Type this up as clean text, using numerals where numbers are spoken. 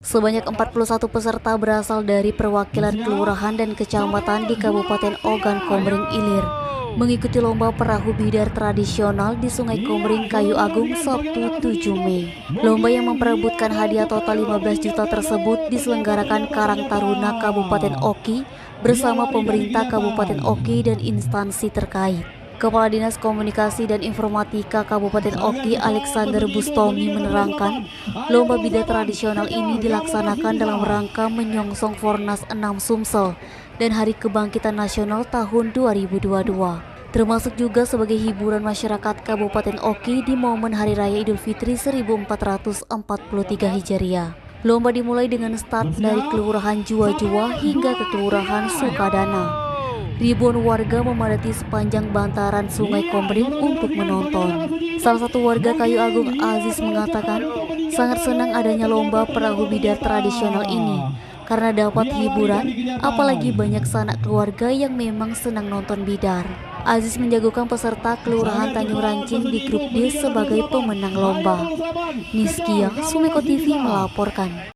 Sebanyak 41 peserta berasal dari perwakilan kelurahan dan kecamatan di Kabupaten Ogan Komering Ilir mengikuti lomba perahu bidar tradisional di Sungai Komering, Kayu Agung, Sabtu 7 Mei. Lomba yang memperebutkan hadiah total 15 juta tersebut diselenggarakan Karang Taruna Kabupaten Oki bersama pemerintah Kabupaten Oki dan instansi terkait. Kepala Dinas Komunikasi dan Informatika Kabupaten Oki, Alexander Bustomi, menerangkan, lomba bidar tradisional ini dilaksanakan dalam rangka menyongsong Fornas 6 Sumsel dan Hari Kebangkitan Nasional tahun 2022, termasuk juga sebagai hiburan masyarakat Kabupaten Oki di momen Hari Raya Idul Fitri 1443 Hijriah. Lomba dimulai dengan start dari Kelurahan Jua-Jua hingga ke Kelurahan Sukadana. Ribuan warga memadati sepanjang bantaran Sungai Komering untuk menonton. Salah satu warga Kayu Agung, Aziz, mengatakan sangat senang adanya lomba perahu bidar tradisional ini karena dapat hiburan, apalagi banyak sanak keluarga yang memang senang nonton bidar. Aziz menjagokan peserta Kelurahan Tanjung Rancing di grup D sebagai pemenang lomba. Niskia, Sumeko TV melaporkan.